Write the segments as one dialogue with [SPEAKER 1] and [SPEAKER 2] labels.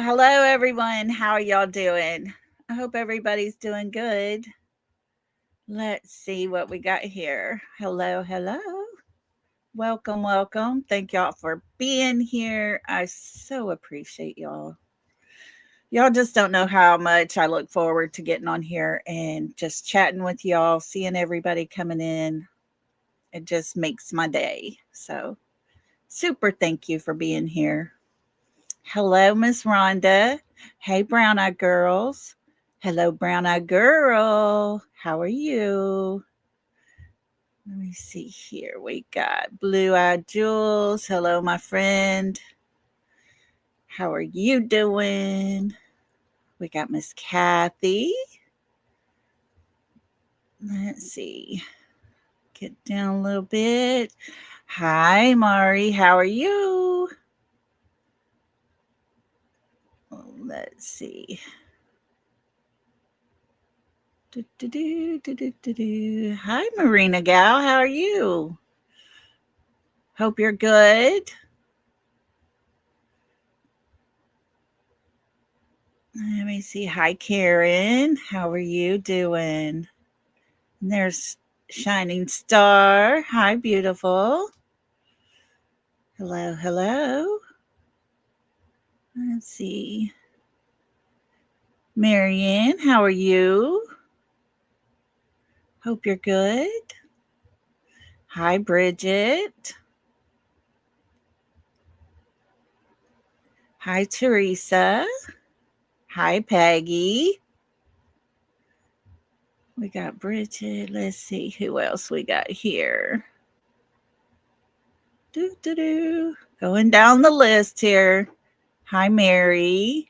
[SPEAKER 1] Hello everyone. How are y'all doing? I hope everybody's doing good. Let's see what we got here. Hello, hello. Welcome, welcome. Thank y'all for being here. I so appreciate y'all. Y'all just don't know how much I look forward to getting on here and just chatting with y'all, seeing everybody coming in. It just makes my day. So, super thank you for being here. Hello, Miss Rhonda. Hey, Brown Eyed Girls. Hello, Brown Eyed Girl. How are you? Let me see here. We got Blue Eyed Jules. Hello, my friend. How are you doing? We got Miss Kathy. Let's see. Get down a little bit. Hi, Mari. How are you? Let's see. Hi, Marina Gal. How are you? Hope you're good. Let me see. Hi, Karen. How are you doing? And there's Shining Star. Hi, beautiful. Hello, hello. Let's see. Marianne, how are you? Hope you're good. Hi, Bridget. Hi, Teresa. Hi, Peggy. We got Bridget. Let's see who else we got here. Going down the list here. Hi, Mary.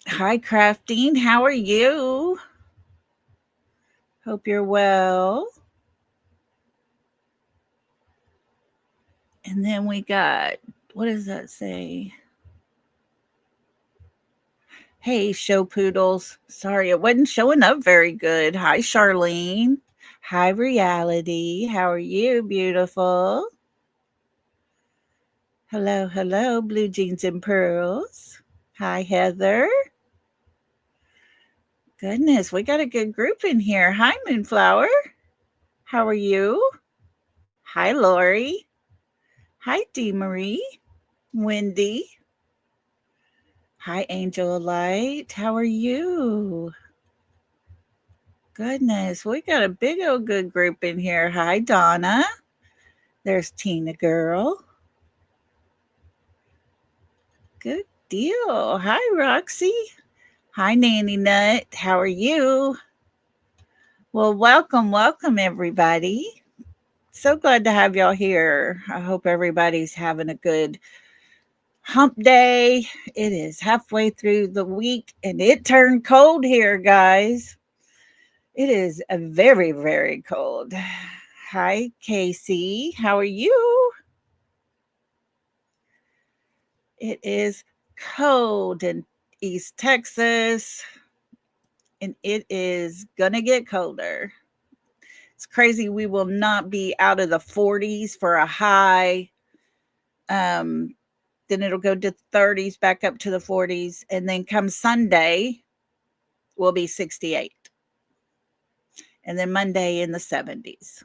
[SPEAKER 1] Hi, Crafting. How are you? Hope you're well. And then we got, what does that say? Hey, show poodles. Sorry, it wasn't showing up very good. Hi, Charlene. Hi, Reality. How are you, beautiful? Hello, hello, Blue Jeans and Pearls. Hi, Heather. Goodness, we got a good group in here. Hi, Moonflower. How are you? Hi, Lori. Hi, Dee Marie. Wendy. Hi, Angel Light. How are you? Goodness, we got a big old good group in here. Hi, Donna. There's Tina Girl. Good deal. Hi, Roxy. Hi, Nanny Nut. How are you? Well, welcome, welcome, everybody. So glad to have y'all here. I hope everybody's having a good hump day. It is halfway through the week and it turned cold here, guys. It is a very, very cold. Hi, Casey. How are you? It is cold in East Texas and it is going to get colder. It's crazy. We will not be out of the 40s for a high. Then it'll go to 30s, back up to the 40s. And then come Sunday, we'll be 68. And then Monday in the 70s.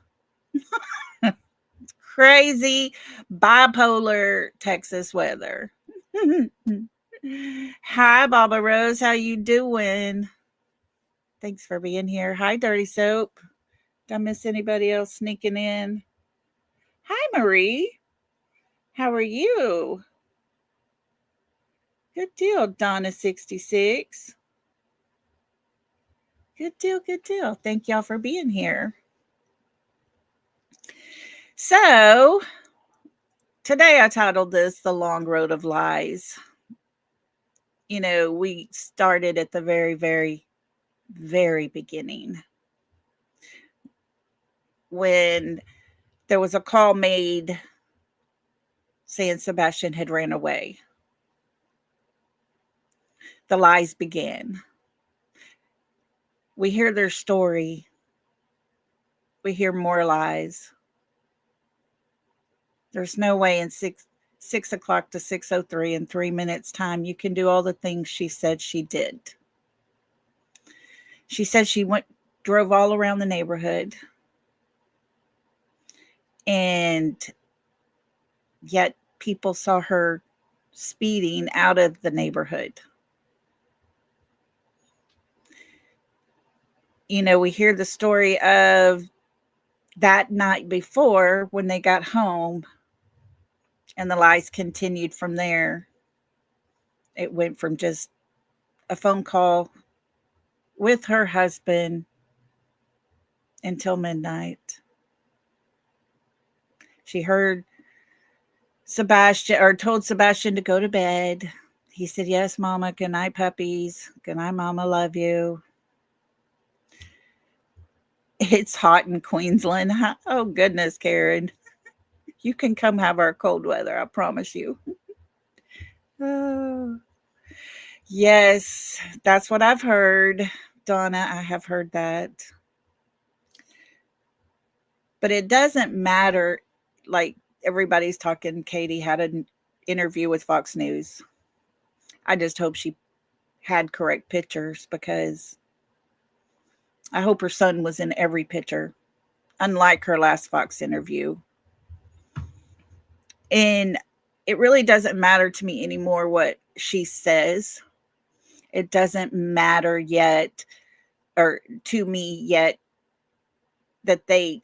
[SPEAKER 1] Crazy bipolar Texas weather. Hi, Baba Rose. How you doing? Thanks for being here. Hi, Dirty Soap. Did I miss anybody else sneaking in? Hi, Marie. How are you? Good deal, Donna66. Good deal, good deal. Thank y'all for being here. So, today I titled this The Long Road of Lies. You know, we started at the very, very, very beginning when there was a call made saying Sebastian had ran away. The lies began. We hear their story. We hear more lies. There's no way in 6 o'clock to 6:03 in 3 minutes time, you can do all the things she said she did. She said she drove all around the neighborhood, and yet people saw her speeding out of the neighborhood. You know, we hear the story of that night before when they got home, and the lies continued from there. It went from just a phone call with her husband until midnight. She heard Sebastian, or told Sebastian to go to bed. He said, "Yes, Mama. Good night, puppies. Good night, Mama. Love you." It's hot in Queensland. Oh, goodness, Karen. You can come have our cold weather. I promise you. Oh, yes, that's what I've heard. Donna, I have heard that. But it doesn't matter. Like everybody's talking, Katie had an interview with Fox News. I just hope she had correct pictures, because I hope her son was in every picture, unlike her last Fox interview. And it really doesn't matter to me anymore what she says. It doesn't matter yet, or to me yet, that they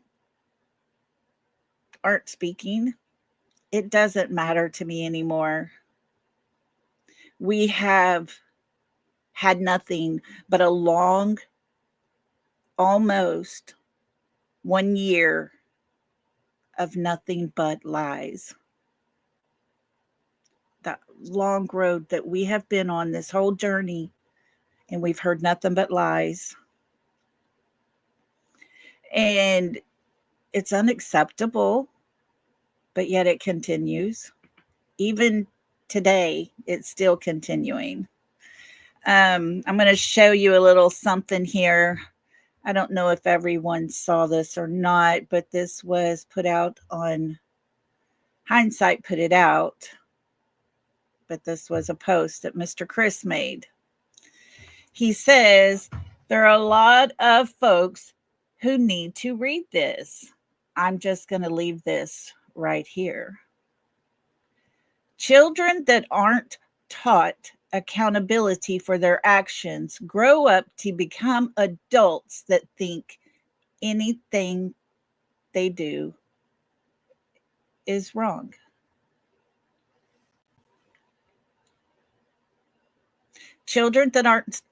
[SPEAKER 1] aren't speaking. It doesn't matter to me anymore. We have had nothing but a long, almost 1 year of nothing but lies. That long road that we have been on this whole journey, and we've heard nothing but lies. And it's unacceptable, but yet it continues. Even today, it's still continuing. I'm going to show you a little something here. I don't know if everyone saw this or not, but this was put out on Hindsight Put It Out. But this was a post that Mr. Chris made. He says, "There are a lot of folks who need to read this. I'm just going to leave this right here. Children that aren't taught accountability for their actions grow up to become adults that think anything they do is wrong." Children that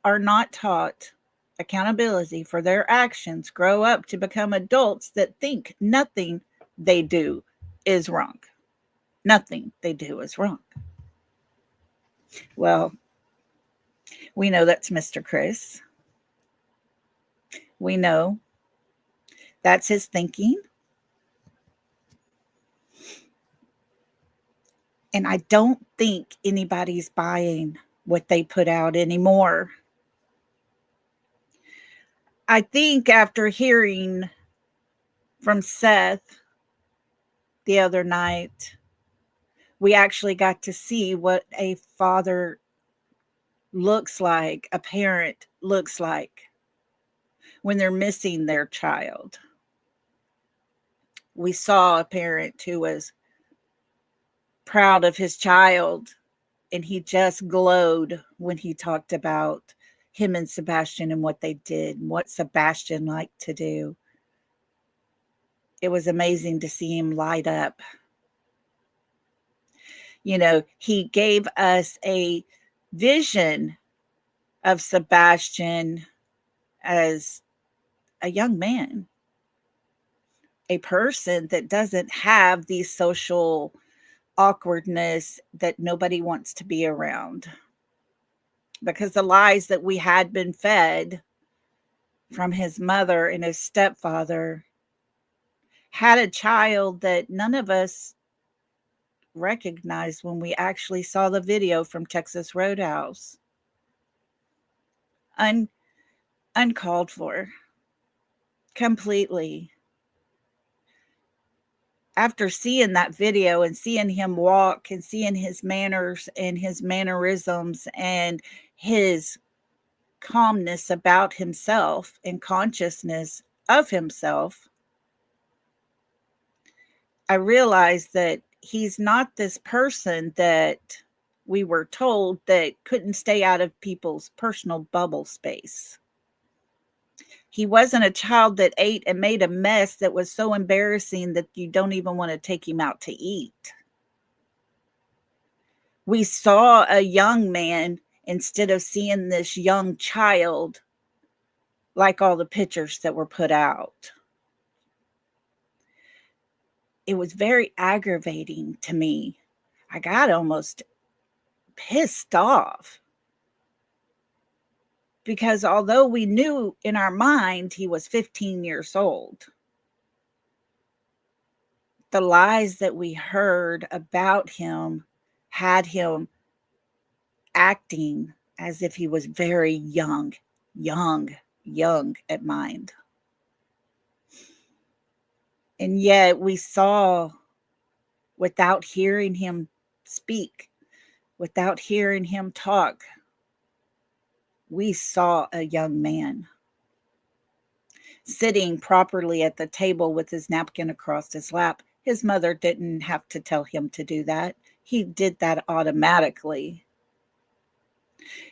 [SPEAKER 1] are not taught accountability for their actions grow up to become adults that think nothing they do is wrong. Nothing they do is wrong. Well, we know that's Mr. Chris. We know that's his thinking. And I don't think anybody's buying what they put out anymore. I think after hearing from Seth the other night, we actually got to see what a father looks like, a parent looks like when they're missing their child. We saw a parent who was proud of his child, and he just glowed when he talked about him and Sebastian and what they did and what Sebastian liked to do. It was amazing to see him light up. You know, he gave us a vision of Sebastian as a young man, a person that doesn't have the social awkwardness that nobody wants to be around, because the lies that we had been fed from his mother and his stepfather had a child that none of us recognized when we actually saw the video from Texas Roadhouse. Uncalled for. Completely. after seeing that video and seeing him walk and seeing his manners and his mannerisms and his calmness about himself and consciousness of himself, I realized that he's not this person that we were told that couldn't stay out of people's personal bubble space. He wasn't a child that ate and made a mess that was so embarrassing that you don't even want to take him out to eat. We saw a young man instead of seeing this young child like all the pictures that were put out. It was very aggravating to me. I got almost pissed off because although we knew in our mind he was 15 years old, the lies that we heard about him had him acting as if he was very young at mind. And yet we saw, without hearing him speak, without hearing him talk, we saw a young man sitting properly at the table with his napkin across his lap. His mother didn't have to tell him to do that. He did that automatically.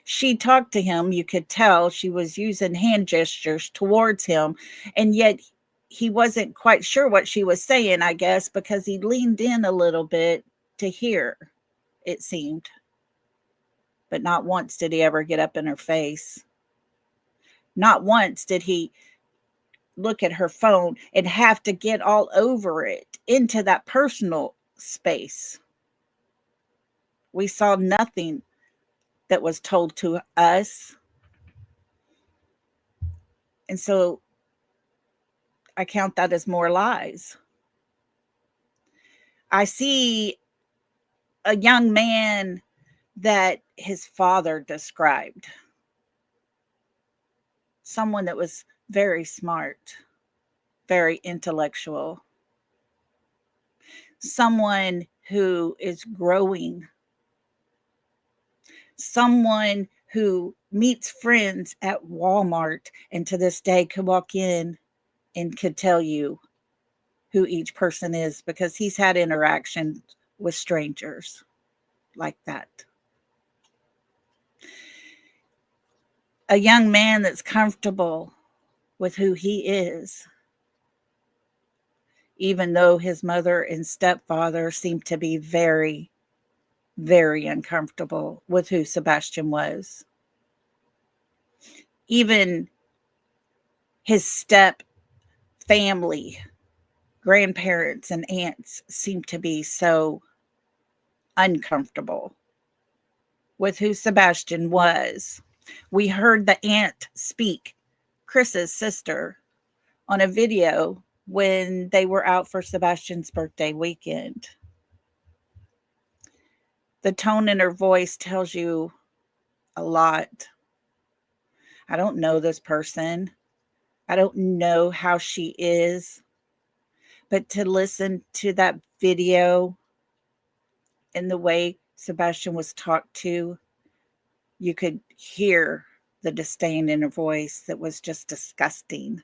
[SPEAKER 1] She talked to him. You could tell she was using hand gestures towards him, and yet he wasn't quite sure what she was saying, I guess, because he leaned in a little bit to hear, it seemed. But not once did he ever get up in her face. Not once did he look at her phone and have to get all over it into that personal space. We saw nothing that was told to us. And so I count that as more lies. I see a young man that his father described. Someone that was very smart, very intellectual. Someone who is growing. Someone who meets friends at Walmart and to this day could walk in and could tell you who each person is because he's had interaction with strangers like that. A young man that's comfortable with who he is, even though his mother and stepfather seemed to be very, very uncomfortable with who Sebastian was. Even his step family, grandparents and aunts seemed to be so uncomfortable with who Sebastian was. We heard the aunt speak, Chris's sister, on a video when they were out for Sebastian's birthday weekend. The tone in her voice tells you a lot. I don't know this person. I don't know how she is. But to listen to that video and the way Sebastian was talked to, you could hear the disdain in her voice that was just disgusting.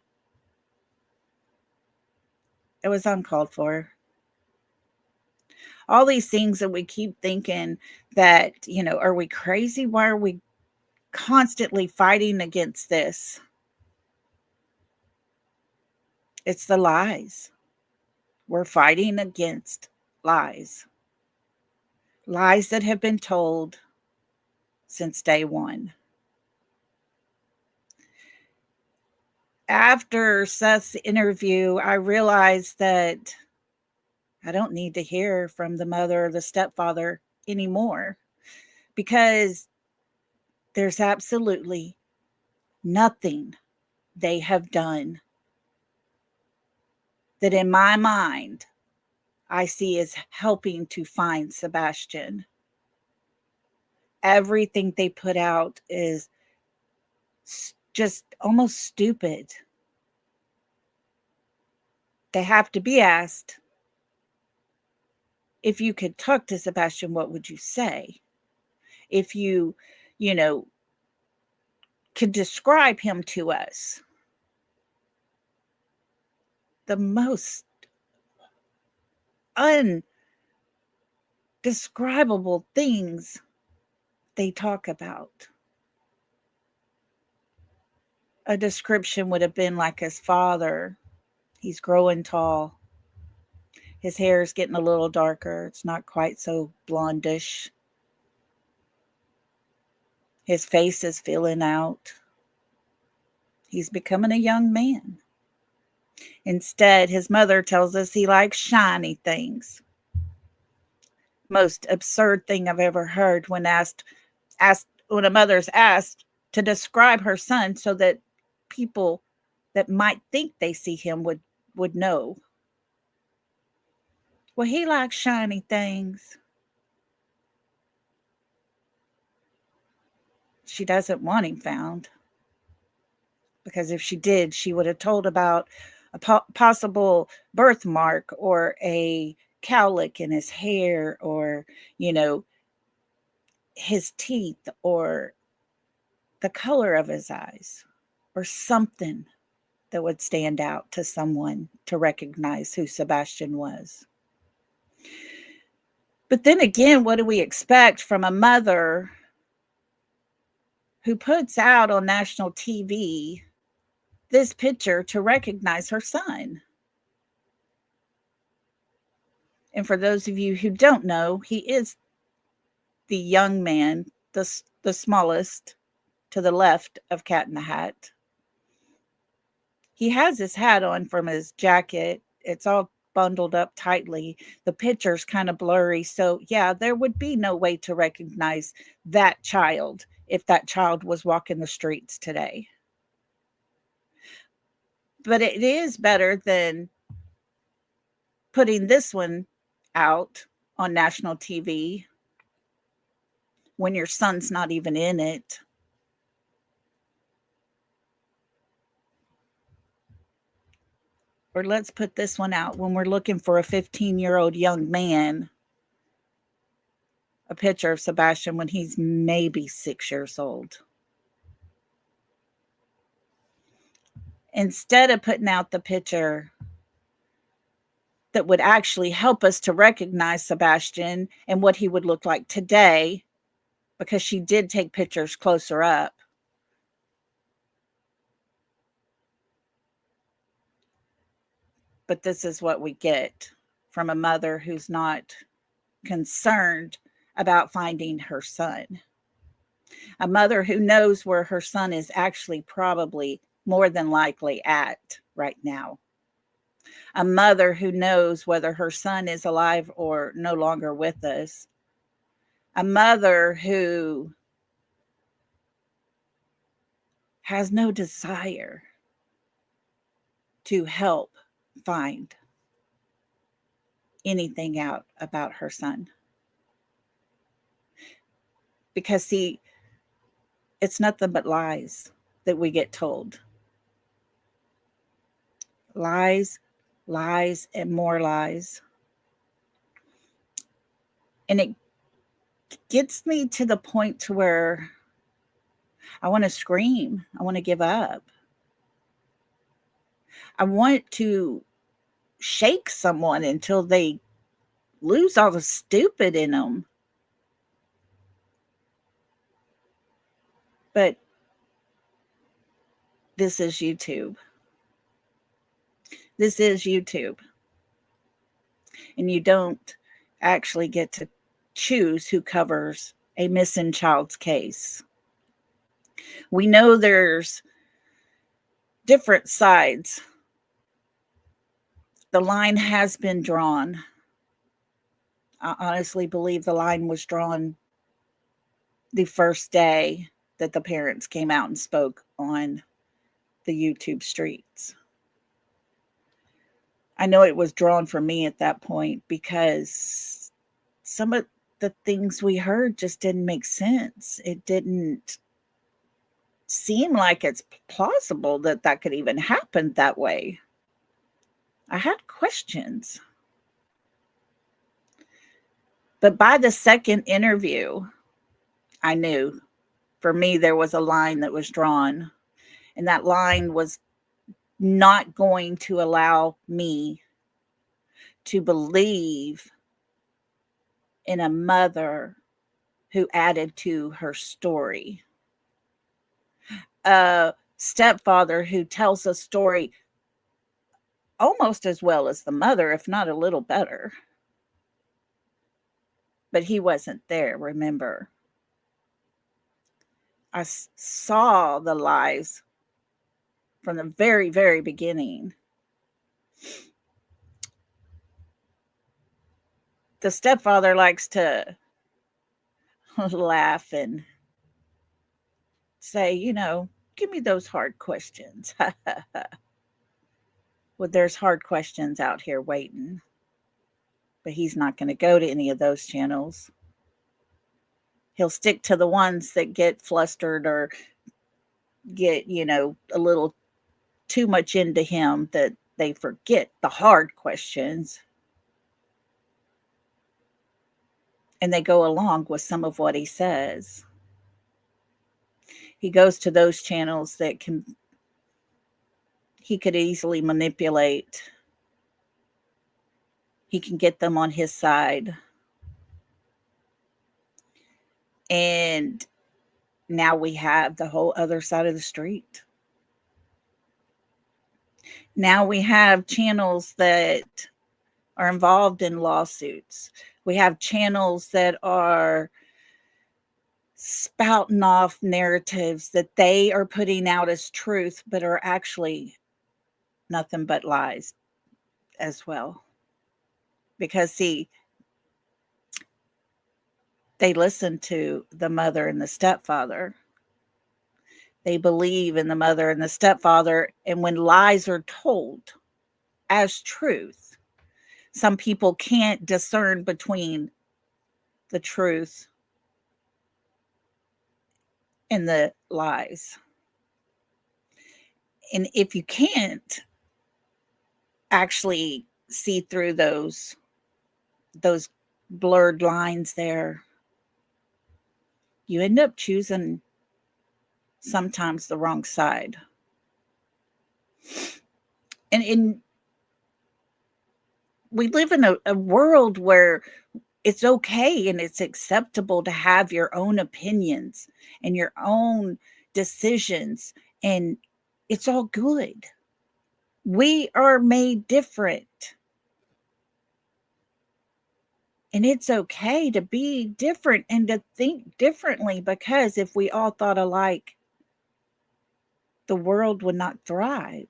[SPEAKER 1] It was uncalled for. All these things that we keep thinking that, are we crazy? Why are we constantly fighting against this? It's the lies. We're fighting against lies. Lies that have been told since day one. After Seth's interview, I realized that I don't need to hear from the mother or the stepfather anymore because there's absolutely nothing they have done that in my mind I see as helping to find Sebastian. Everything they put out is just almost stupid. They have to be asked, if you could talk to Sebastian, what would you say? If you, you know, could describe him to us, the most undescribable things they talk about. A description would have been like his father. He's growing tall. His hair is getting a little darker. It's not quite so blondish. His face is filling out. He's becoming a young man. Instead, his mother tells us he likes shiny things. Most absurd thing I've ever heard when when a mother's asked to describe her son so that people that might think they see him would know. Well, he likes shiny things. She doesn't want him found, because if she did, she would have told about a possible birthmark or a cowlick in his hair, or, his teeth, or the color of his eyes, or something that would stand out to someone to recognize who Sebastian was. But then again, what do we expect from a mother who puts out on national TV this picture to recognize her son? And for those of you who don't know, he is the young man, the smallest, to the left of Cat in the Hat. He has his hat on from his jacket. It's all bundled up tightly. The picture's kind of blurry. So, yeah, there would be no way to recognize that child if that child was walking the streets today. But it is better than putting this one out on national TV when your son's not even in it. Or let's put this one out when we're looking for a 15-year-old young man, a picture of Sebastian when he's maybe 6 years old. Instead of putting out the picture that would actually help us to recognize Sebastian and what he would look like today, because she did take pictures closer up, but this is what we get from a mother who's not concerned about finding her son. A mother who knows where her son is actually probably more than likely at right now. A mother who knows whether her son is alive or no longer with us. A mother who has no desire to help find anything out about her son. Because, see, it's nothing but lies that we get told. Lies, lies, and more lies. And it gets me to the point to where I want to scream. I want to give up. I want to shake someone until they lose all the stupid in them. But this is YouTube. This is YouTube. And you don't actually get to choose who covers a missing child's case. We know there's different sides. The line has been drawn. I honestly believe the line was drawn the first day that the parents came out and spoke on the YouTube streets. I know it was drawn for me at that point because some of the things we heard just didn't make sense. It didn't seem like it's plausible that that could even happen that way. I had questions. But by the second interview, I knew for me there was a line that was drawn, and that line was not going to allow me to believe in a mother who added to her story. A stepfather who tells a story almost as well as the mother, if not a little better. But he wasn't there, remember. I saw the lies from the very, very beginning. The stepfather likes to laugh and say, give me those hard questions. Well, there's hard questions out here waiting. But he's not going to go to any of those channels. He'll stick to the ones that get flustered or get, a little too much into him that they forget the hard questions. And they go along with some of what he says. He goes to those channels that he could easily manipulate. He can get them on his side. And now we have the whole other side of the street. Now we have channels that are involved in lawsuits. We have channels that are spouting off narratives that they are putting out as truth, but are actually nothing but lies as well. Because, see, they listen to the mother and the stepfather. They believe in the mother and the stepfather. And when lies are told as truth, some people can't discern between the truth and the lies. And if you can't actually see through those blurred lines there, you end up choosing sometimes the wrong side. And we live in a world where it's okay and it's acceptable to have your own opinions and your own decisions, and it's all good. We are made different. And it's okay to be different and to think differently, because if we all thought alike, the world would not thrive.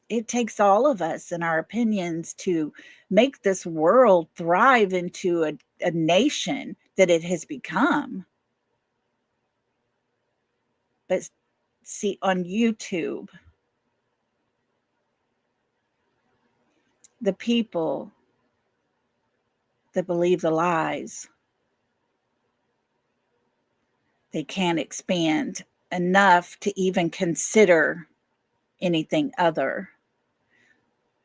[SPEAKER 1] It takes all of us and our opinions to make this world thrive into a nation that it has become. But see, on YouTube, the people that believe the lies, they can't expand enough to even consider anything other.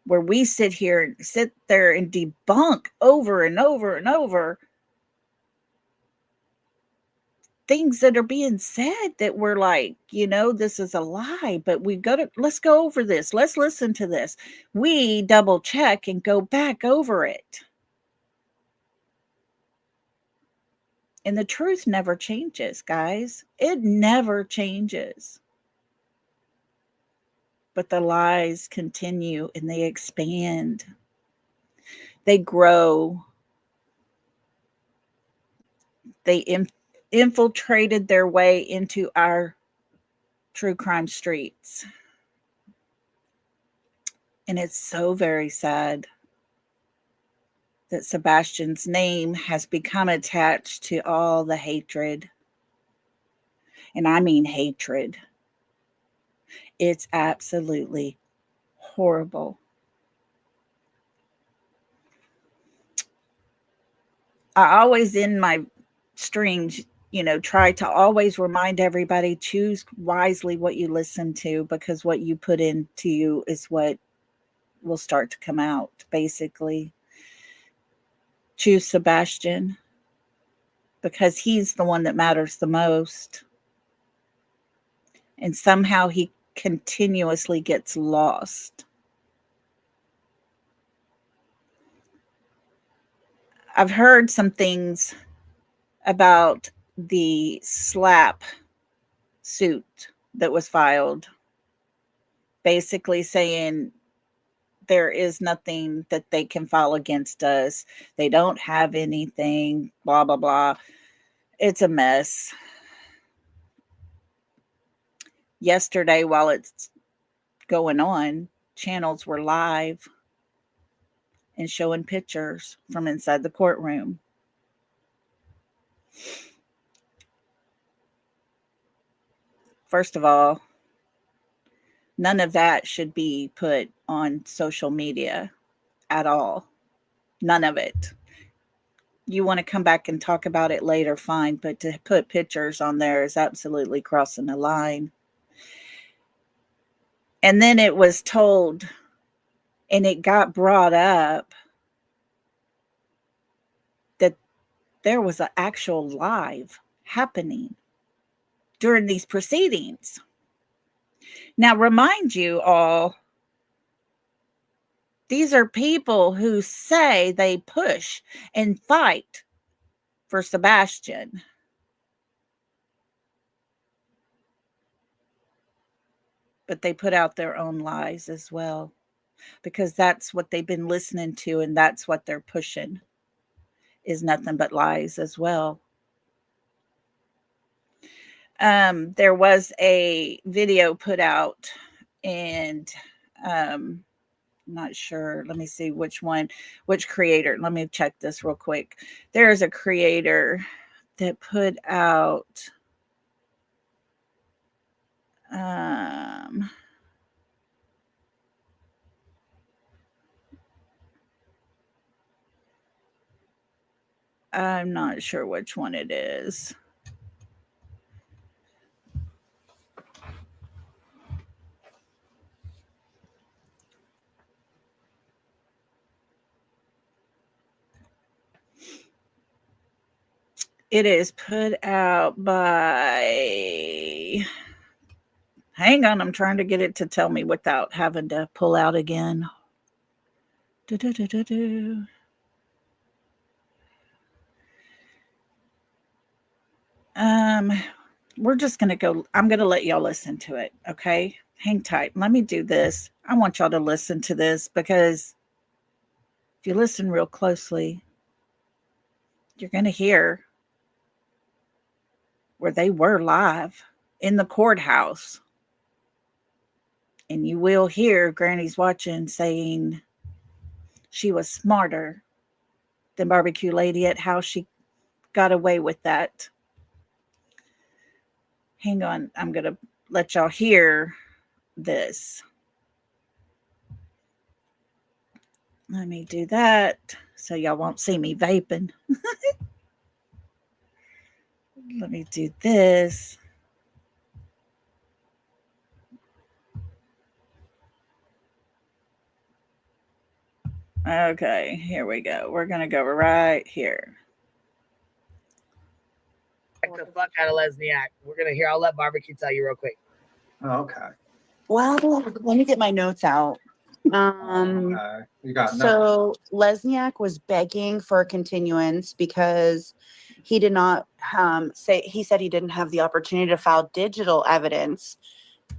[SPEAKER 1] Where we sit there and debunk over and over and over things that are being said that we're like, this is a lie, but let's go over this. Let's listen to this. We double check and go back over it. And the truth never changes, guys. It never changes. But the lies continue and they expand. They grow. They infiltrated their way into our true crime streets. And it's so very sad that Sebastian's name has become attached to all the hatred. And I mean hatred. It's absolutely horrible. I always, in my streams, try to always remind everybody, choose wisely what you listen to, because what you put into you is what will start to come out, basically. choose Sebastian because he's the one that matters the most. And somehow he continuously gets lost. I've heard some things about the slap suit that was filed, basically saying there is nothing that they can file against us. They don't have anything, blah, blah, blah. It's a mess. Yesterday, while it's going on, channels were live and showing pictures from inside the courtroom. First of all, none of that should be put on social media at all. None of it. You want to come back and talk about it later, fine, but to put pictures on there is absolutely crossing the line. And then it was told, and it got brought up, that there was an actual live happening during these proceedings. Now, remind you all, these are people who say they push and fight for Sebastian. But they put out their own lies as well, because that's what they've been listening to, and that's what they're pushing, is nothing but lies as well. There was a video put out, and I'm not sure. Let me see which creator. Let me check this real quick. There is a creator that put out I'm not sure which one it is. It is put out by, hang on, I'm trying to get it to tell me without having to pull out again. We're just going to go, I'm going to let y'all listen to it, okay? Hang tight. Let me do this. I want y'all to listen to this, because if you listen real closely, you're going to hear where they were live in the courthouse. And you will hear Granny's watching saying she was smarter than Barbecue Lady at how she got away with that. Hang on, I'm going to let y'all hear this. Let me do that so y'all won't see me vaping. Let me do this. Okay, here we go. We're going to go right here.
[SPEAKER 2] The fuck out of Lesniak. We're going to hear, I'll let Barbecue tell you real quick.
[SPEAKER 3] Oh, okay.
[SPEAKER 4] Well, let me get my notes out.
[SPEAKER 3] Okay. You got
[SPEAKER 4] so Lesniak was begging for a continuance because he did not he said he didn't have the opportunity to file digital evidence.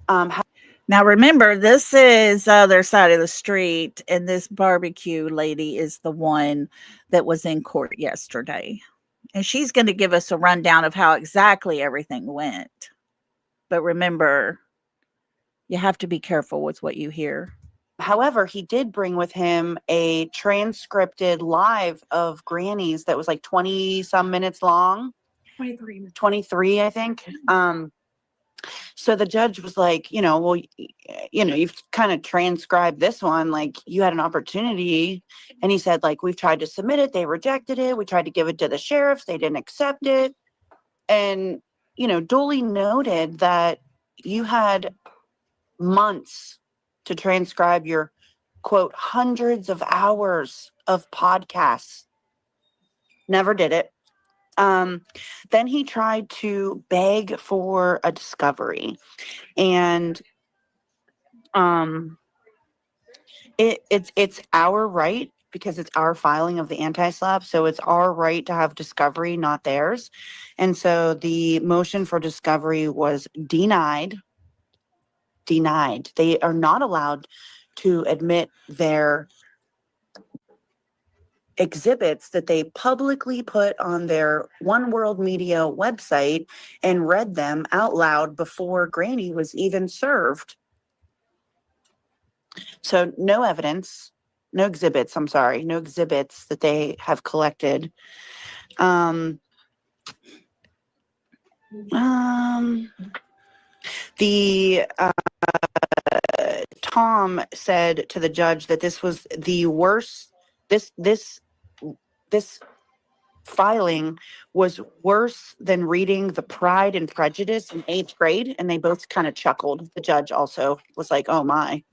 [SPEAKER 1] Now, remember, this is other side of the street, and this Barbecue Lady is the one that was in court yesterday. And she's going to give us a rundown of how exactly everything went. But remember, you have to be careful with what you hear.
[SPEAKER 4] However, he did bring with him a transcripted live of Granny's that was like 20 some minutes long. 23, I think. So the judge was like, well, you've kind of transcribed this one, like you had an opportunity. And he said, like, we've tried to submit it. They rejected it. We tried to give it to the sheriffs. They didn't accept it. And, Dooley noted that you had months to transcribe your, quote, hundreds of hours of podcasts. Never did it. Then he tried to beg for a discovery, and it's our right because it's our filing of the anti-slap, so it's our right to have discovery, not theirs. And so the motion for discovery was denied. They are not allowed to admit their exhibits that they publicly put on their One World Media website and read them out loud before Granny was even served. So no evidence, no exhibits that they have collected. The Tom said to the judge that this was the worst. This filing was worse than reading The Pride and Prejudice in 8th grade, and they both kind of chuckled. The judge also was like, "Oh my."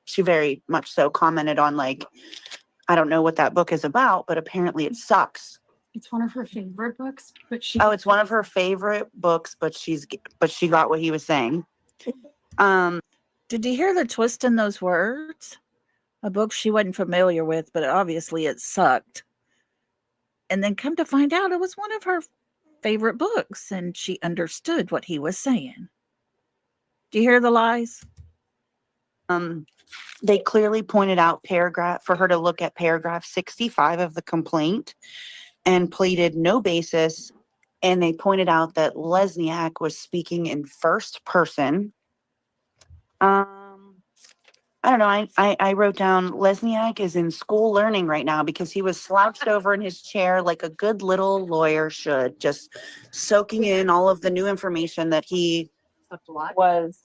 [SPEAKER 4] She very much so commented on, like, I don't know what that book is about, but apparently it sucks.
[SPEAKER 5] It's one of her favorite books, but
[SPEAKER 4] it's one of her favorite books, but she got what he was saying.
[SPEAKER 1] Did you hear the twist in those words? A book she wasn't familiar with, but obviously it sucked. And then come to find out it was one of her favorite books, and she understood what he was saying. Do you hear the lies?
[SPEAKER 4] They clearly pointed out for her to look at paragraph 65 of the complaint and pleaded no basis. And they pointed out that Lesniak was speaking in first person. I don't know. I wrote down Lesniak is in school learning right now because he was slouched over in his chair like a good little lawyer should, just soaking in all of the new information that he was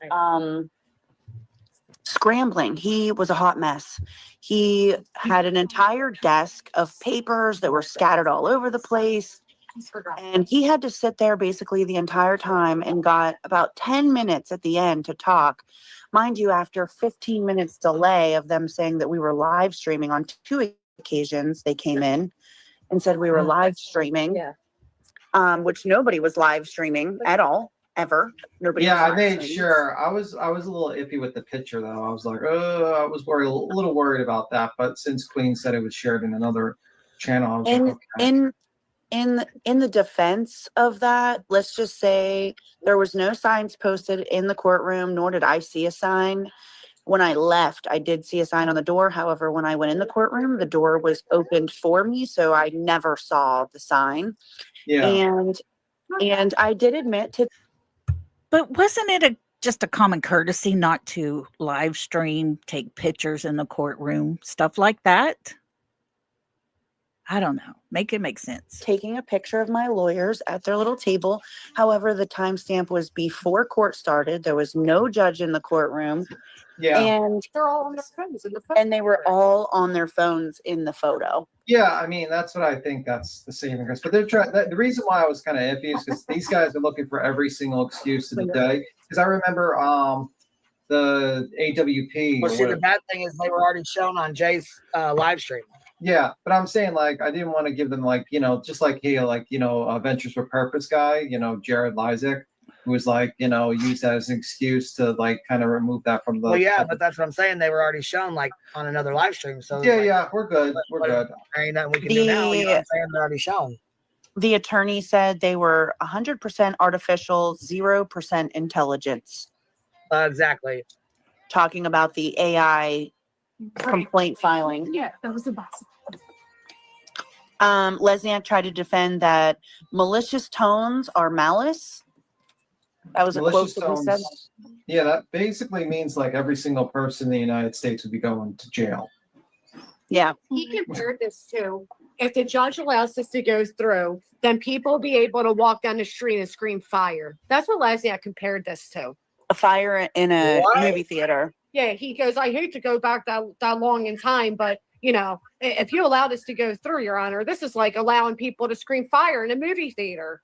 [SPEAKER 4] scrambling. He was a hot mess. He had an entire desk of papers that were scattered all over the place. And he had to sit there basically the entire time and got about 10 minutes at the end to talk. Mind you, after 15 minutes delay of them saying that we were live streaming on 2 occasions, they came in and said we were live streaming, which nobody was live streaming at all, ever. Nobody.
[SPEAKER 3] Yeah, I made sure. I was a little iffy with the picture though. I was like, I was a little worried about that. But since Queen said it was shared in another channel, I was like, okay.
[SPEAKER 4] In the defense of that, let's just say there was no signs posted in the courtroom, nor did I see a sign. When I left, I did see a sign on the door. However, when I went in the courtroom, the door was opened for me, so I never saw the sign.
[SPEAKER 3] Yeah.
[SPEAKER 4] And I did admit to.
[SPEAKER 1] But wasn't it just a common courtesy not to live stream, take pictures in the courtroom, stuff like that? I don't know. Make it make sense.
[SPEAKER 4] Taking a picture of my lawyers at their little table. However, the timestamp was before court started. There was no judge in the courtroom.
[SPEAKER 3] Yeah.
[SPEAKER 4] And
[SPEAKER 5] they're all on their phones in the photo.
[SPEAKER 4] And they were all on their phones in the photo.
[SPEAKER 3] Yeah, I mean, that's what I think. That's the saving grace. But they're trying. The reason why I was kind of iffy is because these guys are looking for every single excuse of the day. Because I remember the AWP.
[SPEAKER 2] Well, see, the bad thing is they were already shown on Jay's live stream.
[SPEAKER 3] Yeah, but I'm saying, like, I didn't want to give them, like, just like he, like, Ventures for Purpose guy, Jared Lysak, who was like, used that as an excuse to, like, kind of remove that from the.
[SPEAKER 2] Well, yeah, but that's what I'm saying. They were already shown, like, on another live stream. So
[SPEAKER 3] yeah, we're good. We're good.
[SPEAKER 2] There ain't nothing we can do now. You know what I'm saying? They're already shown.
[SPEAKER 4] The attorney said they were 100% artificial, 0% intelligence.
[SPEAKER 2] Exactly.
[SPEAKER 4] Talking about the AI complaint filing.
[SPEAKER 5] Yeah, that was the boss.
[SPEAKER 4] Lesniak tried to defend that malicious tones are malice. That was
[SPEAKER 3] Malicious
[SPEAKER 4] a quote that he said.
[SPEAKER 3] Yeah, that basically means like every single person in the United States would be going to jail.
[SPEAKER 4] Yeah.
[SPEAKER 5] He compared this to, if the judge allows this to go through, then people will be able to walk down the street and scream fire. That's what Lesniak compared this to.
[SPEAKER 4] A fire in a movie theater.
[SPEAKER 5] Yeah, he goes, I hate to go back that long in time, but, if you allow this to go through, Your Honor, this is like allowing people to scream fire in a movie theater.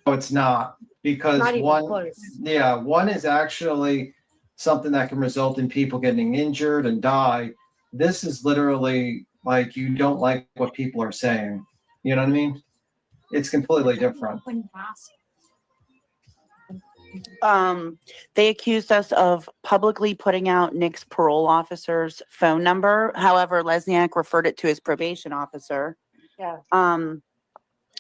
[SPEAKER 3] No, it's not, because one is actually something that can result in people getting injured and die. This is literally like you don't like what people are saying. You know what I mean? It's completely different.
[SPEAKER 4] They accused us of publicly putting out Nick's parole officer's phone number. However, Lesniak referred it to his probation officer.
[SPEAKER 5] Yeah.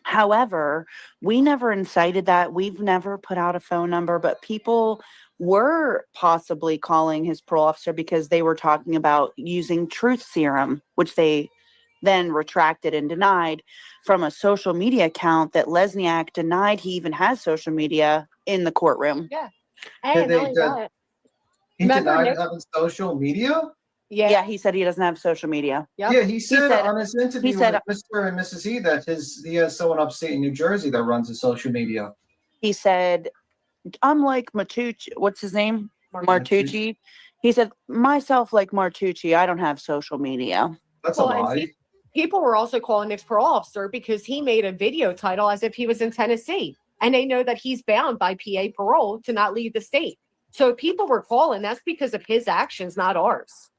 [SPEAKER 4] However, we never incited that. We've never put out a phone number, but people were possibly calling his parole officer because they were talking about using truth serum, which they then retracted and denied from a social media account that Lesniak denied he even has social media in the courtroom.
[SPEAKER 5] Yeah.
[SPEAKER 3] Did
[SPEAKER 5] And
[SPEAKER 3] they-
[SPEAKER 5] not only that,
[SPEAKER 3] He
[SPEAKER 5] Remember
[SPEAKER 3] denied
[SPEAKER 5] Nick-
[SPEAKER 3] having social media?
[SPEAKER 4] Yeah, he said he doesn't have social media.
[SPEAKER 5] Yep.
[SPEAKER 3] Yeah, he said,
[SPEAKER 4] said-
[SPEAKER 3] on his interview
[SPEAKER 4] said-
[SPEAKER 3] with Mr. and Mrs. E that he has someone upstate in New Jersey that runs his social media.
[SPEAKER 4] He said, unlike Matucci, what's his name? Martucci. He said, myself like Martucci, I don't have social media.
[SPEAKER 3] That's
[SPEAKER 5] Well,
[SPEAKER 3] a
[SPEAKER 5] and
[SPEAKER 3] lie.
[SPEAKER 5] see, people were also calling Nick's parole officer because he made a video title as if he was in Tennessee. And they know that he's bound by PA parole to not leave the state. So people were calling, that's because of his actions, not ours.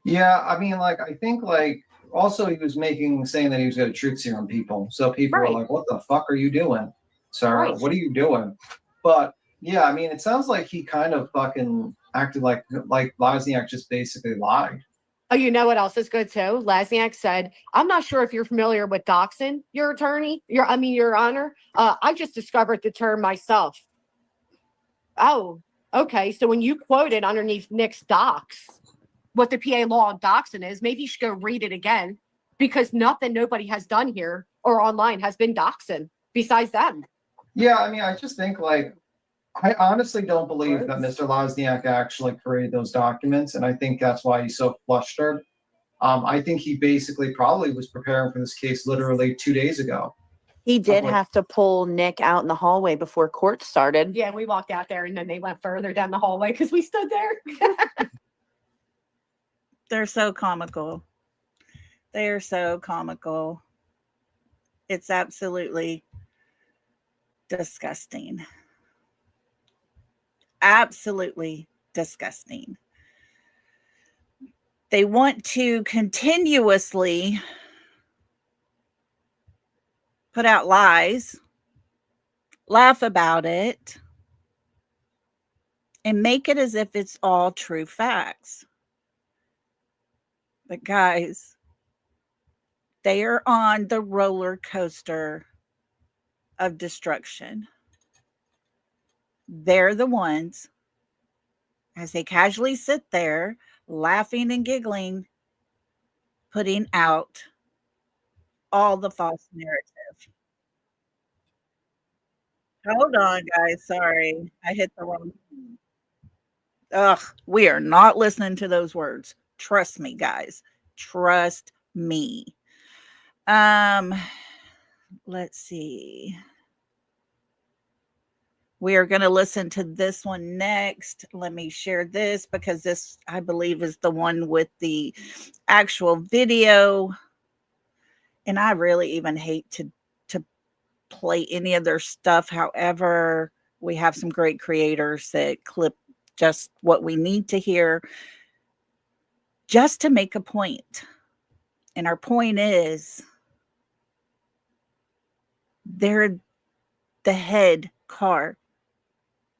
[SPEAKER 3] Yeah, I mean, like, I think, like, also he was saying that he was going to truth serum people. So people
[SPEAKER 5] Right.
[SPEAKER 3] were like, what the fuck are you doing, sir?
[SPEAKER 5] Right.
[SPEAKER 3] What are you doing? But, yeah, I mean, it sounds like he kind of fucking acted like Wozniak just basically lied.
[SPEAKER 5] Oh, you know what else is good too? Lesniak said, I'm not sure if you're familiar with doxing, your attorney, your honor. I just discovered the term myself. Oh, okay. So when you quoted underneath Nick's docs, what the PA law on doxing is, maybe you should go read it again because nobody has done here or online has been doxing besides them.
[SPEAKER 3] Yeah, I mean, I just think, like, I honestly don't believe that Mr. Wozniak actually created those documents, and I think that's why he's so flustered. I think he basically probably was preparing for this case literally 2 days ago.
[SPEAKER 4] He did
[SPEAKER 3] Okay.
[SPEAKER 4] have to pull Nick out in the hallway before court started.
[SPEAKER 5] Yeah, we walked out there and then they went further down the hallway because we stood there.
[SPEAKER 1] They're so comical. They are so comical. It's absolutely disgusting. Absolutely disgusting. They want to continuously put out lies, laugh about it, and make it as if it's all true facts. But guys, they are on the roller coaster of destruction. They're the ones, as they casually sit there, laughing and giggling, putting out all the false narrative. Hold on, guys. Sorry, I hit the wrong. Ugh, we are not listening to those words. Trust me, guys. Trust me. Let's see. We are going to listen to this one next. Let me share this because this, I believe, is the one with the actual video. And I really even hate to play any of their stuff. However, we have some great creators that clip just what we need to hear just to make a point. And our point is they're the head car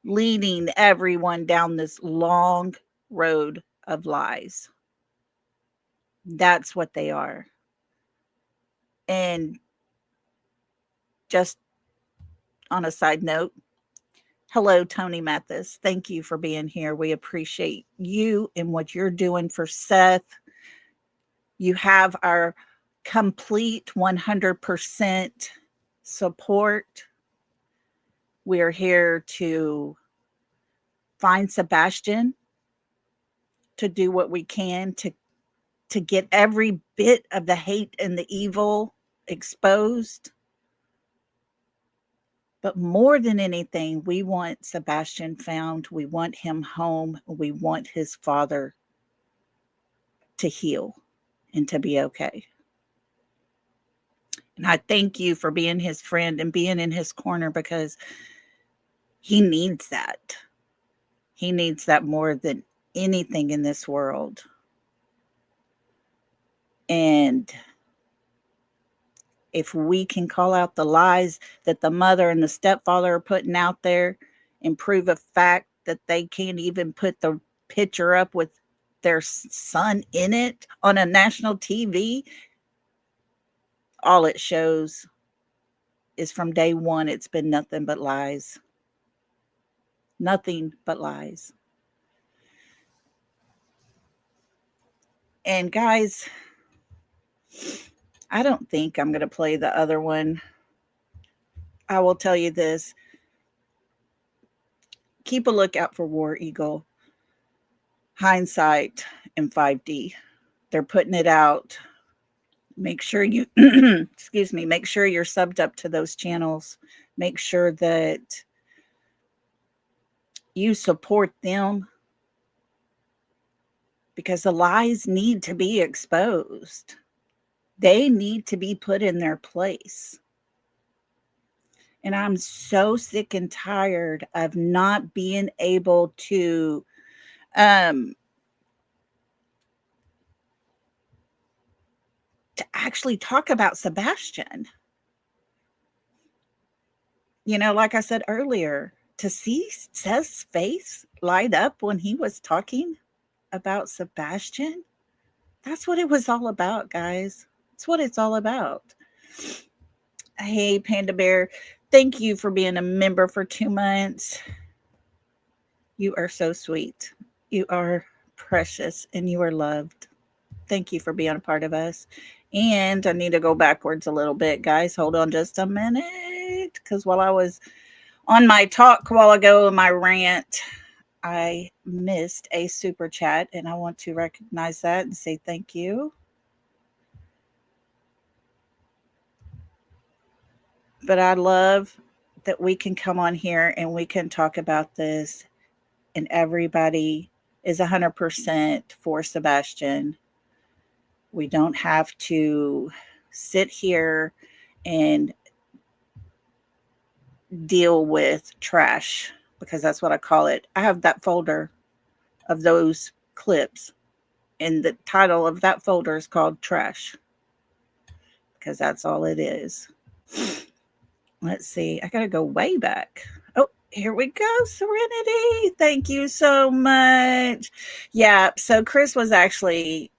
[SPEAKER 1] leading everyone down this long road of lies. That's what they are. And just on a side note, hello, Tony Mathis. Thank you for being here. We appreciate you and what you're doing for Seth. You have our complete 100% support. We are here to find Sebastian, to do what we can to get every bit of the hate and the evil exposed. But more than anything, we want Sebastian found. We want him home. We want his father to heal and to be okay. And I thank you for being his friend and being in his corner because he needs that. He needs that more than anything in this world. And if we can call out the lies that the mother and the stepfather are putting out there and prove a fact that they can't even put the picture up with their son in it on a national TV, all it shows is from day one, it's been nothing but lies. Nothing but lies. And guys, I don't think I'm going to play the other one. I will tell you this. Keep a lookout for WarEagle. Hindsight in 5D. They're putting it out. Make sure you, excuse me, make sure you're subbed up to those channels. Make sure that you support them, because the lies need to be exposed. They need to be put in their place. And I'm so sick and tired of not being able to actually talk about Sebastian. You know, like I said earlier, to see Seth's face light up when he was talking about Sebastian, that's what it was all about, guys. That's what it's all about. Hey, Panda Bear, thank you for being a member for 2 months. You are so sweet. You are precious and you are loved. Thank you for being a part of us. And I need to go backwards a little bit, guys. Hold on just a minute, because while I was on my talk a while ago in my rant, I missed a super chat, and I want to recognize that and say thank you. But I love that we can come on here and we can talk about this, and everybody is 100% for Sebastian. We don't have to sit here and deal with trash, because that's what I call it. I have that folder of those clips, and the title of that folder is called Trash, because that's all it is. Let's see. I got to go way back. Oh, here we go. Serenity. Thank you so much. Yeah. So Chris was actually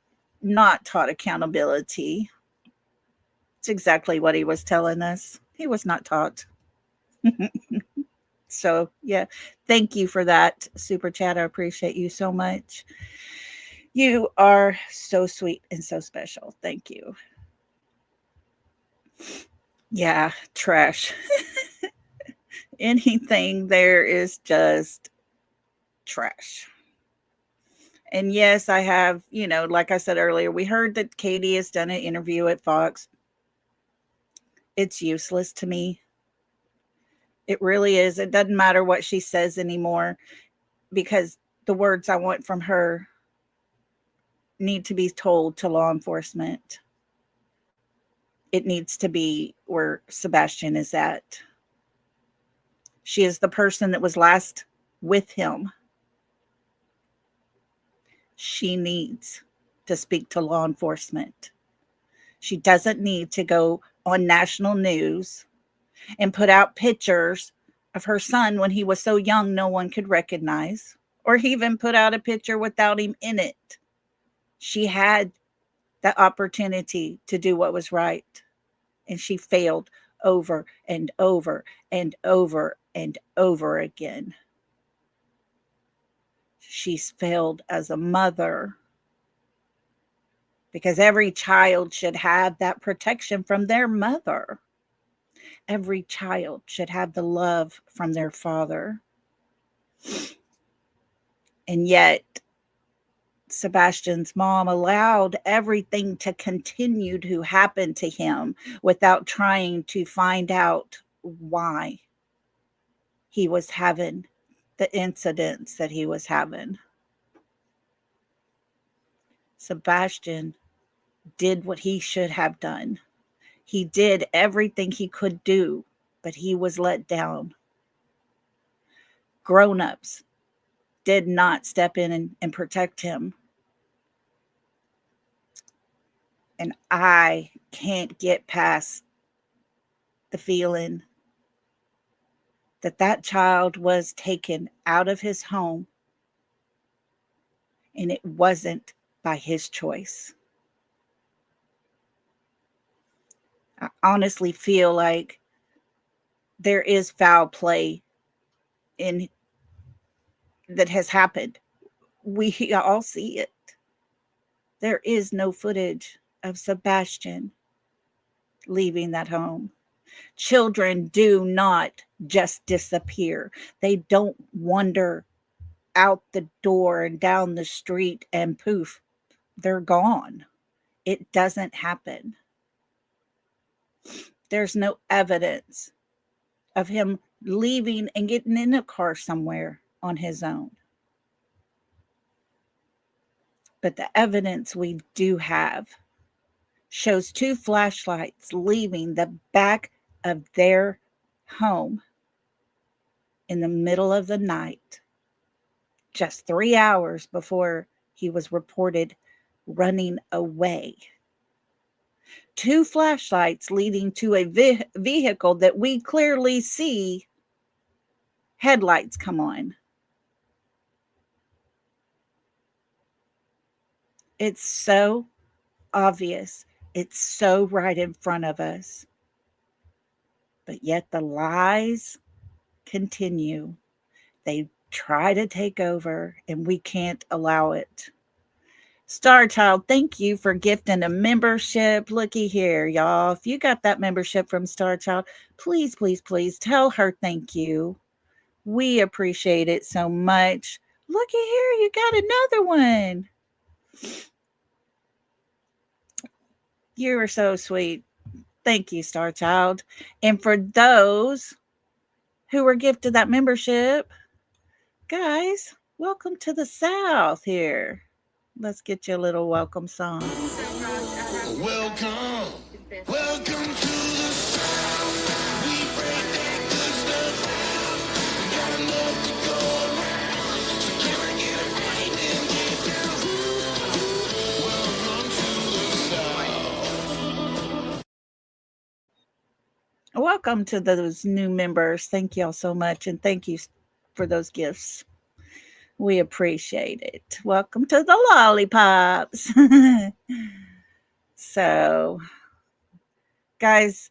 [SPEAKER 1] not taught accountability. It's exactly what he was telling us. He was not taught. So, yeah, thank you for that super chat. I appreciate you so much. You are so sweet and so special. Thank you. Yeah, trash. Anything there is just trash. And yes, I have, you know, like I said earlier, we heard that Katie has done an interview at Fox. It's useless to me. It really is. It doesn't matter what she says anymore, because the words I want from her need to be told to law enforcement. It needs to be where Sebastian is at. She is the person that was last with him. She needs to speak to law enforcement. She doesn't need to go on national news and put out pictures of her son when he was so young no one could recognize, or he even put out a picture without him in it. She had the opportunity to do what was right, and she failed over and over and over and over again. She's failed as a mother, because every child should have that protection from their mother. Every child should have the love from their father. And yet, Sebastian's mom allowed everything to continue to happen to him without trying to find out why he was having the incidents that he was having. Sebastian did what he should have done. He did everything he could do, but he was let down. Grown-ups did not step in and protect him. And I can't get past the feeling that that child was taken out of his home, and it wasn't by his choice. I honestly feel like there is foul play in that has happened. We all see it. There is no footage of Sebastian leaving that home. Children do not just disappear. They don't wander out the door and down the street and poof, they're gone. It doesn't happen. There's no evidence of him leaving and getting in a car somewhere on his own. But the evidence we do have shows 2 flashlights leaving the back of their home in the middle of the night, just 3 hours before he was reported running away. 2 flashlights leading to a vehicle that we clearly see headlights come on. It's so obvious. It's so right in front of us. But yet the lies continue. They try to take over, and we can't allow it. Star Child, thank you for gifting a membership. Looky here, y'all. If you got that membership from Star Child, please, please, please tell her thank you. We appreciate it so much. Looky here, you got another one. You are so sweet. Thank you, Star Child. And for those who were gifted that membership, guys, welcome to the South here. Let's get you a little welcome song.
[SPEAKER 6] Welcome, welcome to the South. We break that good stuff down. We got enough to go around. So can I get it right and get down? Welcome to the South.
[SPEAKER 1] Welcome to those new members. Thank y'all so much, and thank you for those gifts. We appreciate it. Welcome to the lollipops. So, guys,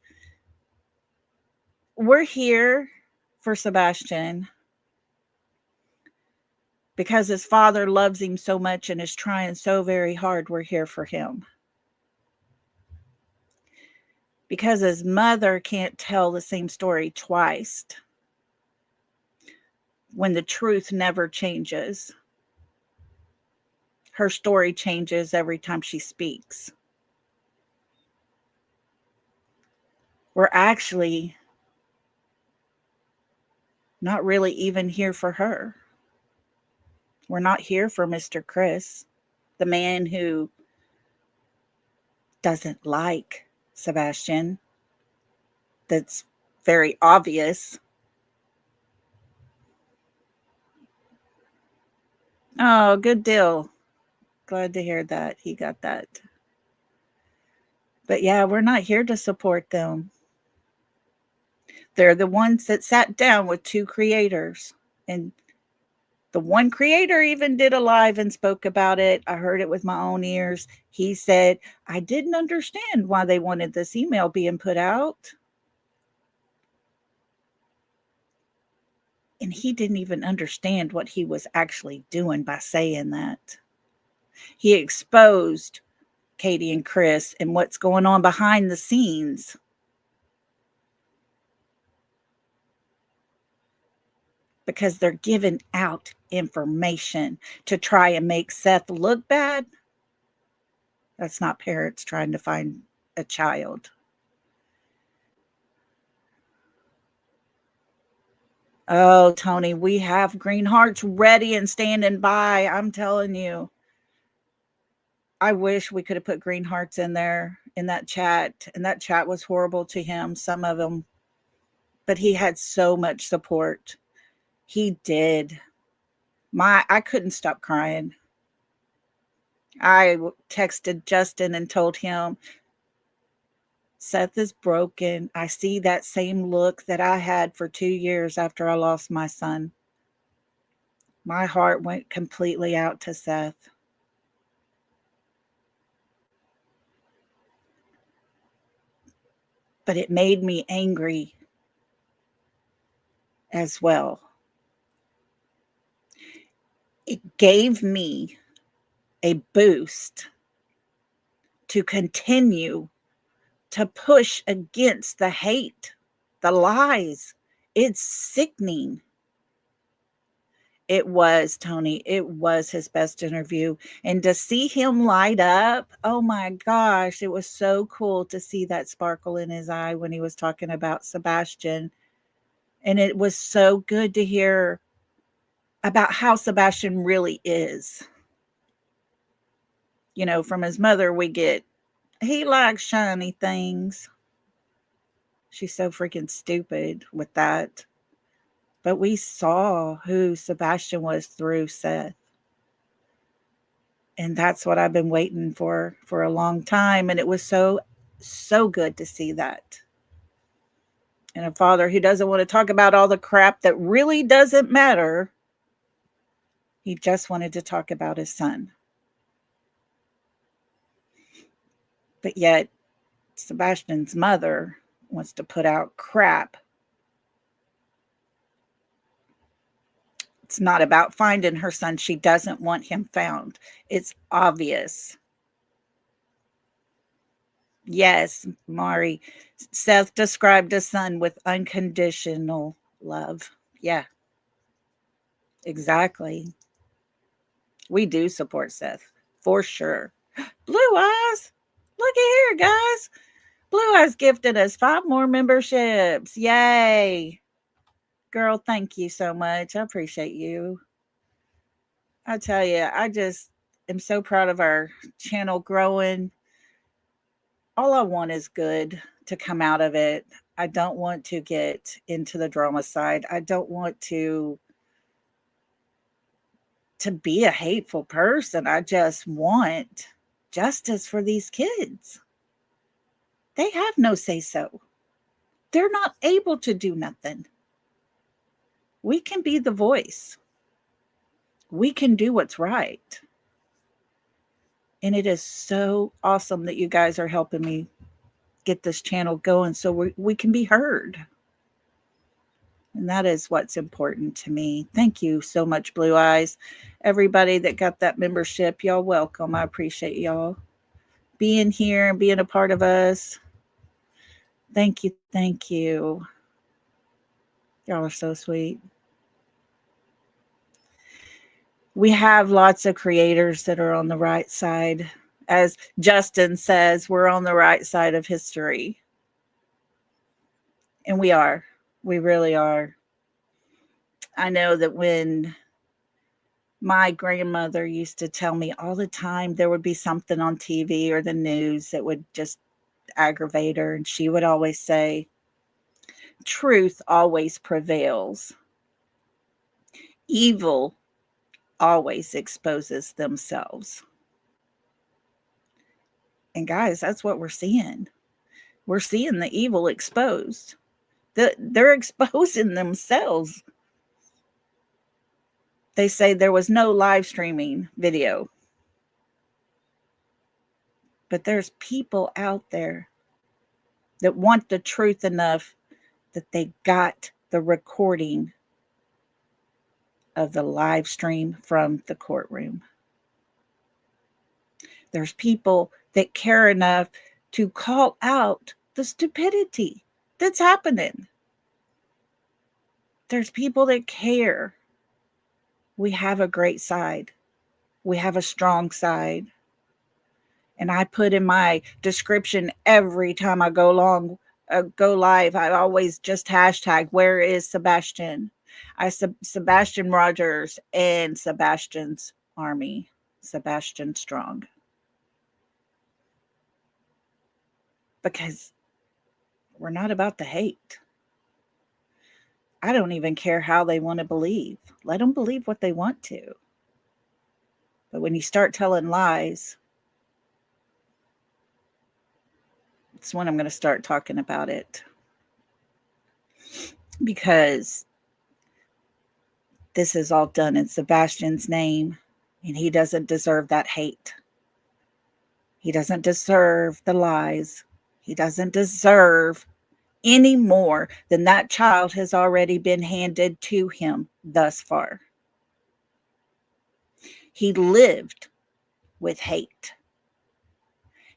[SPEAKER 1] we're here for Sebastian because his father loves him so much and is trying so very hard. We're here for him. Because his mother can't tell the same story twice when the truth never changes. Her story changes every time she speaks. We're actually not really even here for her. We're not here for Mr. Chris, the man who doesn't like Sebastian. That's very obvious. Oh, good deal. Glad to hear that he got that. But yeah, we're not here to support them. They're the ones that sat down with 2 creators. And the one creator even did a live and spoke about it. I heard it with my own ears. He said, I didn't understand why they wanted this email being put out. And he didn't even understand what he was actually doing by saying that. He exposed Katie and Chris and what's going on behind the scenes. Because they're giving out information to try and make Seth look bad. That's not parents trying to find a child. Oh, Tony, we have green hearts ready and standing by. I'm telling you. I wish we could have put green hearts in there in that chat. And that chat was horrible to him, some of them. But he had so much support. He did. I couldn't stop crying. I texted Justin and told him, Seth is broken. I see that same look that I had for 2 years after I lost my son. My heart went completely out to Seth. But it made me angry as well. It gave me a boost to continue to push against the hate, the lies. It's sickening. It was, Tony. It was his best interview. And to see him light up, oh my gosh, it was so cool to see that sparkle in his eye when he was talking about Sebastian. And it was so good to hear about how Sebastian really is. You know, from his mother, we get, he likes shiny things. She's so freaking stupid with that. But we saw who Sebastian was through Seth. And that's what I've been waiting for a long time. And it was so good to see that. And a father who doesn't want to talk about all the crap that really doesn't matter. He just wanted to talk about his son. But yet, Sebastian's mother wants to put out crap. It's not about finding her son. She doesn't want him found. It's obvious. Yes, Mari. Seth described his son with unconditional love. Yeah, exactly. We do support Seth, for sure. Blue Eyes. Look at here, guys. Blue Eyes gifted us 5 more memberships. Yay. Girl, thank you so much. I appreciate you. I tell you, I just am so proud of our channel growing. All I want is good to come out of it. I don't want to get into the drama side. I don't want to be a hateful person. I just want justice for these kids. They have no say so. They're not able to do nothing. We can be the voice. We can do what's right. And it is so awesome that you guys are helping me get this channel going so we can be heard. And that is what's important to me. Thank you so much, Blue Eyes. Everybody that got that membership, y'all welcome. I appreciate y'all being here and being a part of us. Thank you. Thank you. Y'all are so sweet. We have lots of creators that are on the right side. As Justin says, we're on the right side of history. And we are. We really are. I know that when my grandmother used to tell me all the time there would be something on TV or the news that would just aggravate her. And she would always say, truth always prevails. Evil always exposes themselves. And guys, that's what we're seeing. We're seeing the evil exposed. They're exposing themselves. They say there was no live streaming video. But there's people out there that want the truth enough that they got the recording of the live stream from the courtroom. There's people that care enough to call out the stupidity that's happening. There's people that care. We have a great side. We have a strong side. And I put in my description every time I go live, I always just hashtag, where is Sebastian? Sebastian Rogers and Sebastian's army. Sebastian Strong. Because we're not about the hate. I don't even care how they want to believe. Let them believe what they want to. But when you start telling lies, That's when I'm going to start talking about it. Because this is all done in Sebastian's name, and he doesn't deserve that hate. He doesn't deserve the lies. He doesn't deserve any more than that child has already been handed to him thus far. He lived with hate.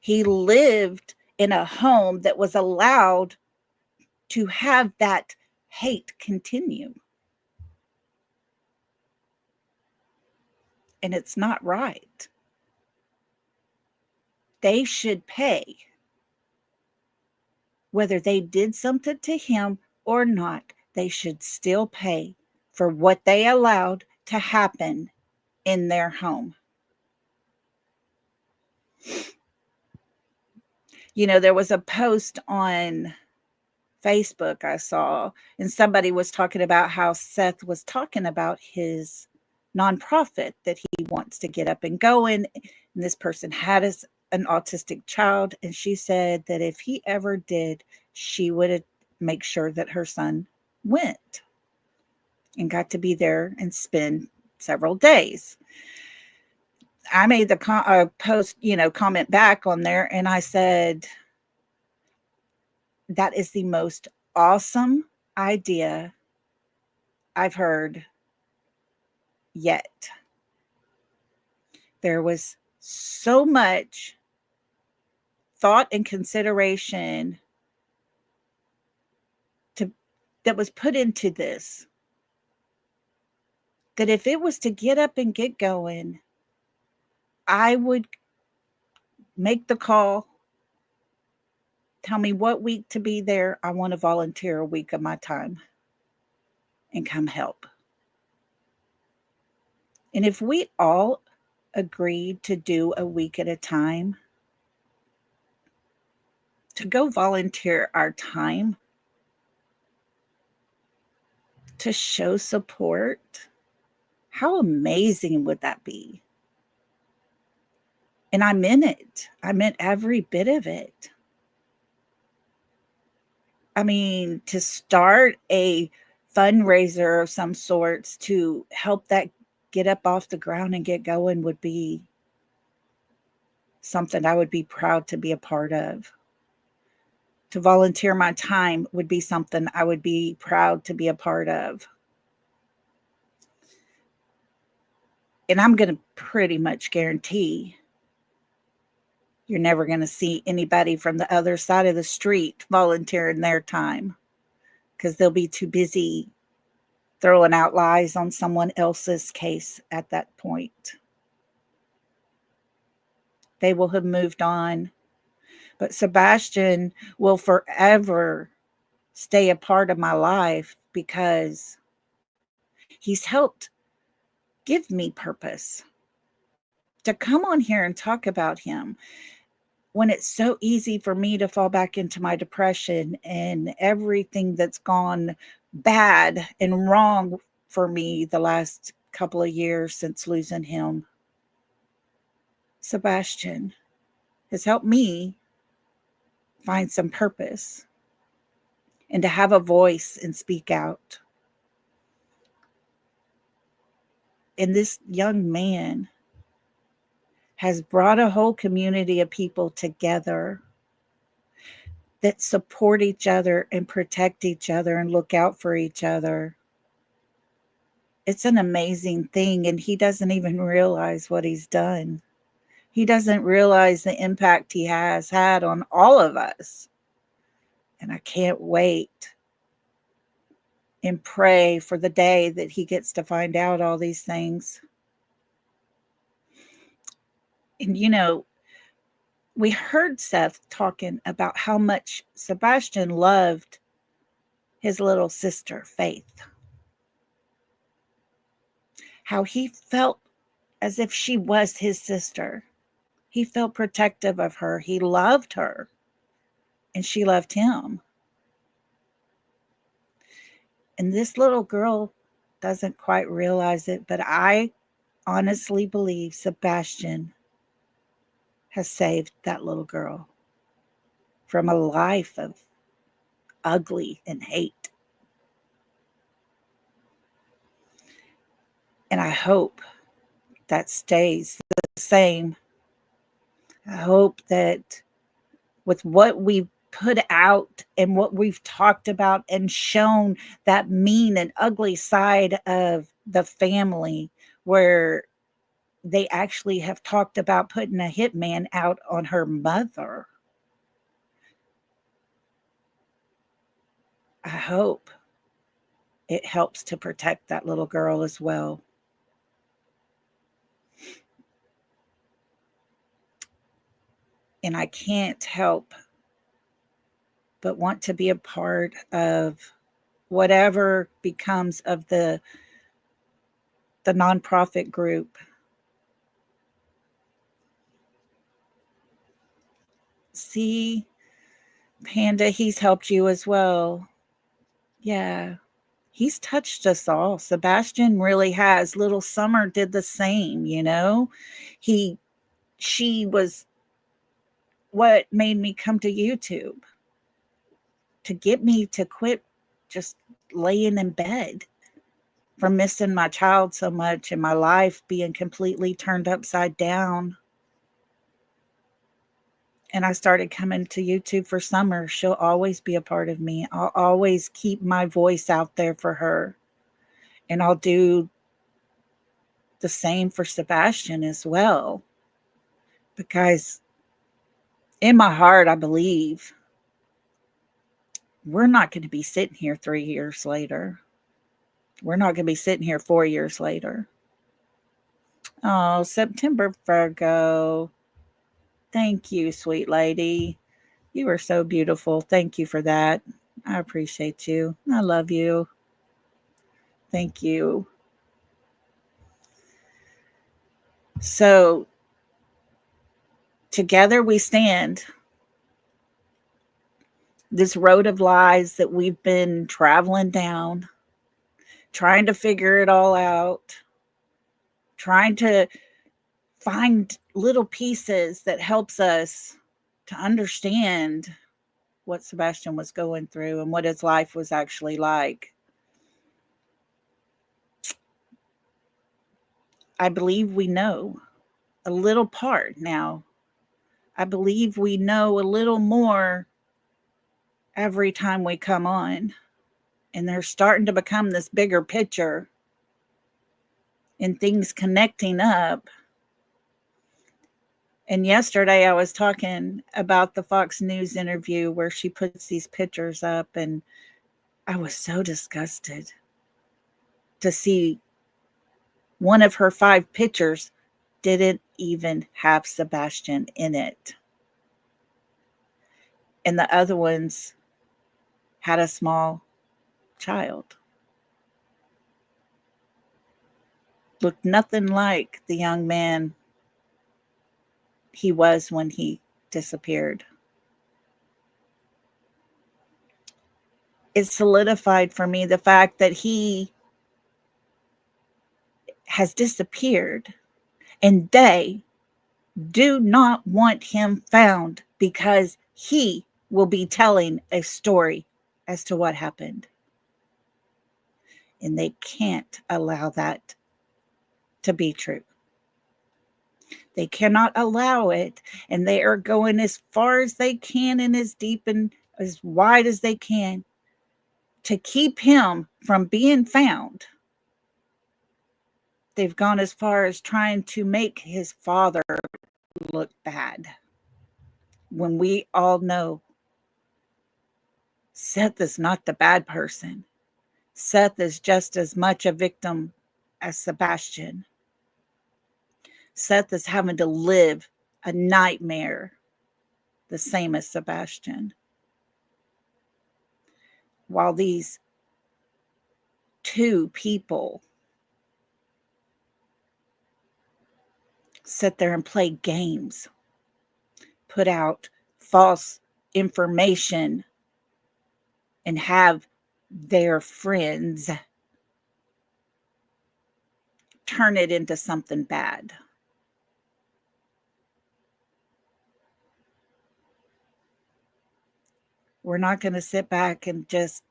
[SPEAKER 1] He lived in a home that was allowed to have that hate continue. And it's not right. They should pay. Whether they did something to him or not, they should still pay for what they allowed to happen in their home. You know, there was a post on Facebook I saw, and somebody was talking about how Seth was talking about his nonprofit that he wants to get up and going. And this person had an autistic child, and she said that if he ever did, she would make sure that her son went and got to be there and spend several days. I made the post, comment back on there, and I said, that is the most awesome idea I've heard yet. There was so much thought and consideration that was put into this, that if it was to get up and get going, I would make the call, tell me what week to be there. I want to volunteer a week of my time and come help. And if we all agreed to do a week at a time, to go volunteer our time, to show support, how amazing would that be? And I meant it. I meant every bit of it. I mean, to start a fundraiser of some sorts to help that get up off the ground and get going would be something I would be proud to be a part of. To volunteer my time would be something I would be proud to be a part of. And I'm going to pretty much guarantee you're never going to see anybody from the other side of the street volunteering their time, because they'll be too busy throwing out lies on someone else's case at that point. They will have moved on. But Sebastian will forever stay a part of my life because he's helped give me purpose. To come on here and talk about him when it's so easy for me to fall back into my depression and everything that's gone bad and wrong for me the last couple of years since losing him. Sebastian has helped me find some purpose and to have a voice and speak out. And this young man has brought a whole community of people together that support each other and protect each other and look out for each other. It's an amazing thing, and he doesn't even realize what he's done. He doesn't realize the impact he has had on all of us. And I can't wait and pray for the day that he gets to find out all these things. And we heard Seth talking about how much Sebastian loved his little sister, Faith. How he felt as if she was his sister. He felt protective of her. He loved her. And she loved him. And this little girl doesn't quite realize it, but I honestly believe Sebastian has saved that little girl. from a life of ugly and hate. And I hope that stays the same. I hope that with what we've put out and what we've talked about and shown that mean and ugly side of the family, where they actually have talked about putting a hitman out on her mother. I hope it helps to protect that little girl as well. And I can't help but want to be a part of whatever becomes of the nonprofit group. See, Panda, he's helped you as well. Yeah, he's touched us all. Sebastian really has. Little Summer did the same, you know. She was what made me come to YouTube, to get me to quit just laying in bed from missing my child so much and my life being completely turned upside down. And I started coming to YouTube for Summer. She'll always be a part of me. I'll always keep my voice out there for her. And I'll do the same for Sebastian as well. Because in my heart, I believe we're not going to be sitting here 3 years later. We're not going to be sitting here 4 years later. Oh, September Virgo. Thank you, sweet lady. You are so beautiful. Thank you for that. I appreciate you. I love you. Thank you. So, together we stand. This road of lies that we've been traveling down, trying to figure it all out, trying to find little pieces that helps us to understand what Sebastian was going through and what his life was actually like. I believe we know a little part now. I believe we know a little more every time we come on. And they're starting to become this bigger picture and things connecting up. And yesterday I was talking about the Fox News interview where she puts these pictures up, and I was so disgusted to see one of her 5 pictures didn't even have Sebastian in it. And the other ones had a small child. Looked nothing like the young man he was when he disappeared. It solidified for me the fact that he has disappeared and they do not want him found because he will be telling a story as to what happened. And they can't allow that to be true. They cannot allow it, and they are going as far as they can and as deep and as wide as they can to keep him from being found. They've gone as far as trying to make his father look bad, when we all know Seth is not the bad person. Seth is just as much a victim as Sebastian. Seth is having to live a nightmare the same as Sebastian. While these 2 people sit there and play games, put out false information, and have their friends turn it into something bad. We're not going to sit back and just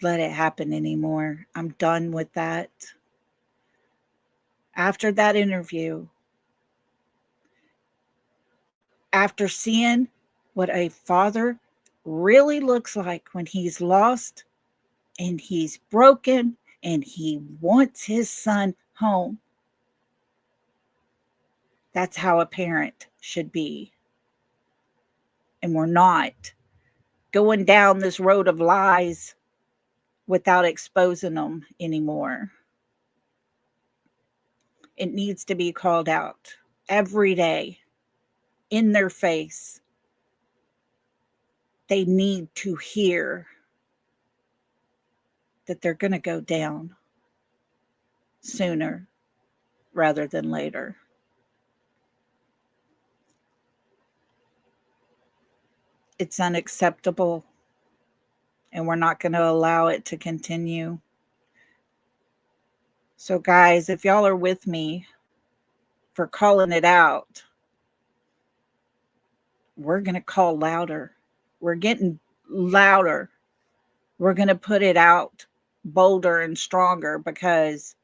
[SPEAKER 1] let it happen anymore. I'm done with that. After that interview, after seeing what a father really looks like when he's lost and he's broken and he wants his son home, that's how a parent should be. And we're not going down this road of lies without exposing them anymore. It needs to be called out every day in their face. They need to hear that they're going to go down sooner rather than later. It's unacceptable, and we're not going to allow it to continue. So, guys, if y'all are with me for calling it out, we're going to call louder. We're getting louder. We're going to put it out bolder and stronger, because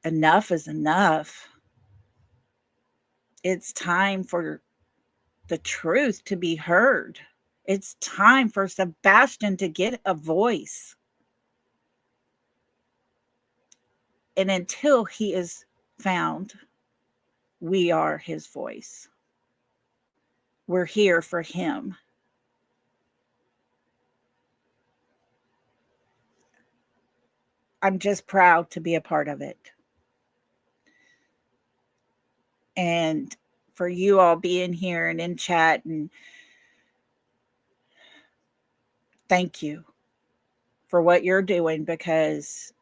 [SPEAKER 1] enough is enough. It's time for the truth to be heard. It's time for Sebastian to get a voice. And until he is found, we are his voice. We're here for him. I'm just proud to be a part of it. And for you all being here and in chat, and thank you for what you're doing, because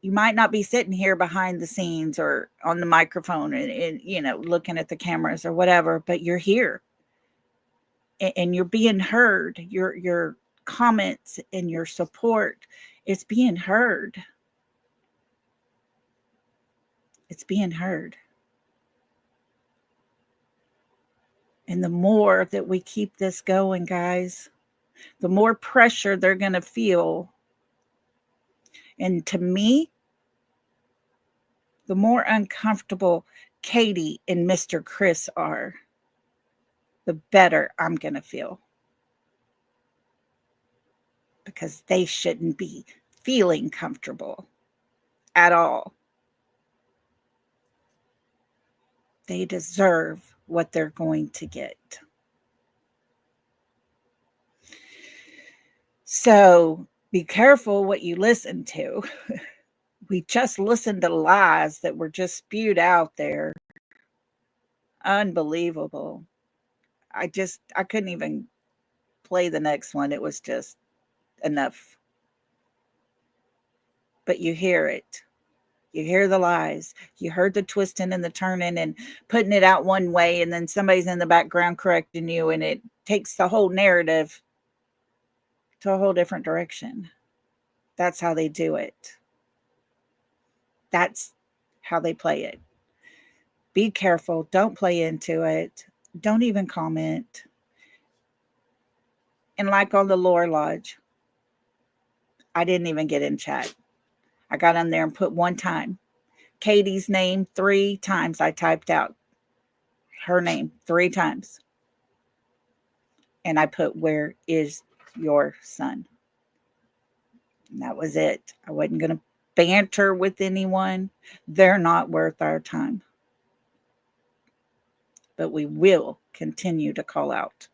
[SPEAKER 1] you might not be sitting here behind the scenes or on the microphone and looking at the cameras or whatever, but you're here and you're being heard. Your comments and your support, it's being heard. It's being heard. And the more that we keep this going, guys, the more pressure they're going to feel. And to me, the more uncomfortable Katie and Mr. Chris are, the better I'm going to feel. Because they shouldn't be feeling comfortable at all. They deserve what they're going to get. So be careful what you listen to. We just listened to lies that were just spewed out there. Unbelievable. I couldn't even play the next one. It was just enough. But you hear it. You hear the lies. You heard the twisting and the turning and putting it out one way, and then somebody's in the background correcting you, and it takes the whole narrative to a whole different direction. That's how they do it. That's how they play it. Be careful. Don't play into it. Don't even comment. And like on the Lore Lodge, I didn't even get in chat. I got on there and put one time. Katie's name 3 times. I typed out her name 3 times. And I put, "Where is your son?" And that was it. I wasn't going to banter with anyone. They're not worth our time. But we will continue to call out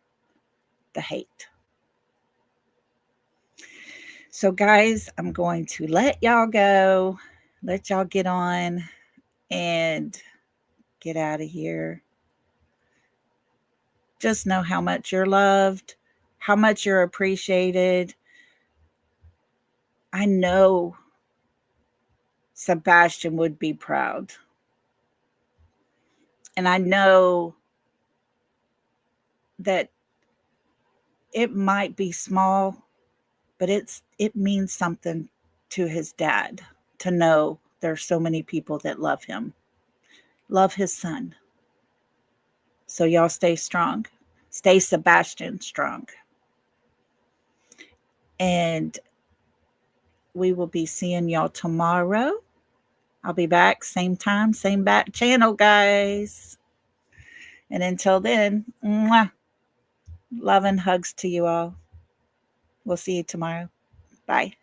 [SPEAKER 1] the hate. So, guys, I'm going to let y'all go. Let y'all get on and get out of here. Just know how much you're loved, how much you're appreciated. I know Sebastian would be proud. And I know that it might be small, but it means something to his dad to know there's so many people that love him, love his son. So y'all stay strong. Stay Sebastian strong. And we will be seeing y'all tomorrow. I'll be back, same time, same back channel, guys. And until then, mwah, love and hugs to you all. We'll see you tomorrow. Bye.